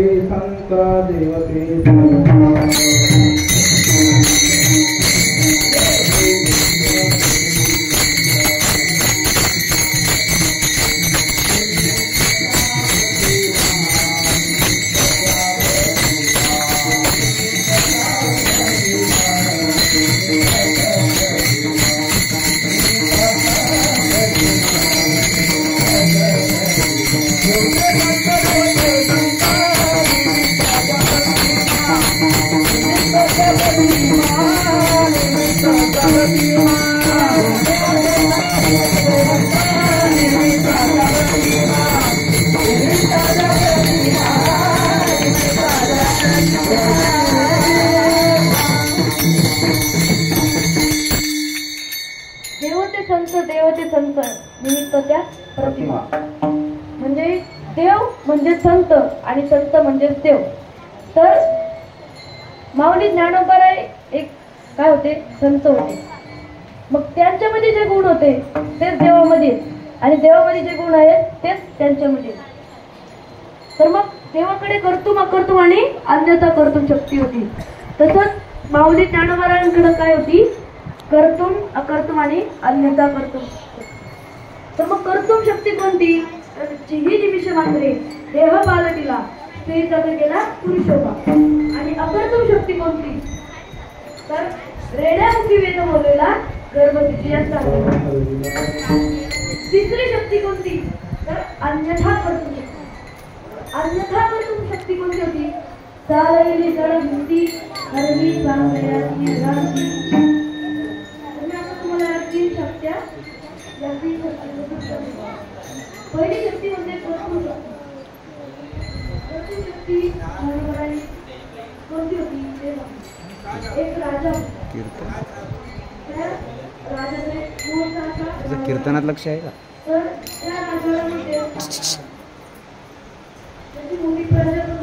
संत देवते संत देवते संत निमित्त त्या प्रतिमा म्हणजे देव म्हणजे संत आणि संत म्हणजे देव. तर माऊली ज्ञानोबाराय एक काय होते संत होते. मग त्यांच्यामध्ये जे गुण होते तेच देवामध्ये आणि देवामध्ये जे गुण आहेत तेच त्यांच्यामध्ये. तर मग देवाकडे कर्तुम अकर्तुम आणि अन्यथा कर्तुम शक्ती होती. तसंच माऊली ज्ञानोबारायांकडे काय होती कर्तुम अकर्तुम आणि अन्यथा कर्तुम. तर मग कर्तुम शक्ती कोणती ही निमिष मात्रे देह पालटिला स्त्री जग गेला पुरुषोबा. आणि अकर्तुम शक्ती कोणती तर रेड्यामुखी वेद बोललेला गर्भवती असतात. तिसरी शक्ती कोणती तर अन्यथा कर्तुम शक्ती. अन्यथा कर्तुम शक्ती कोणती होती चाललेली जड भूती हरवी सांगण्याची रांगी. पहिली शक्ती म्हणजे कर्तुम शक्ती. कर्तुम शक्ती कोणती होती एक राजा राजाने कीर्तनात लक्ष आहे का तर त्या राजाला त्याची मुली प्रजा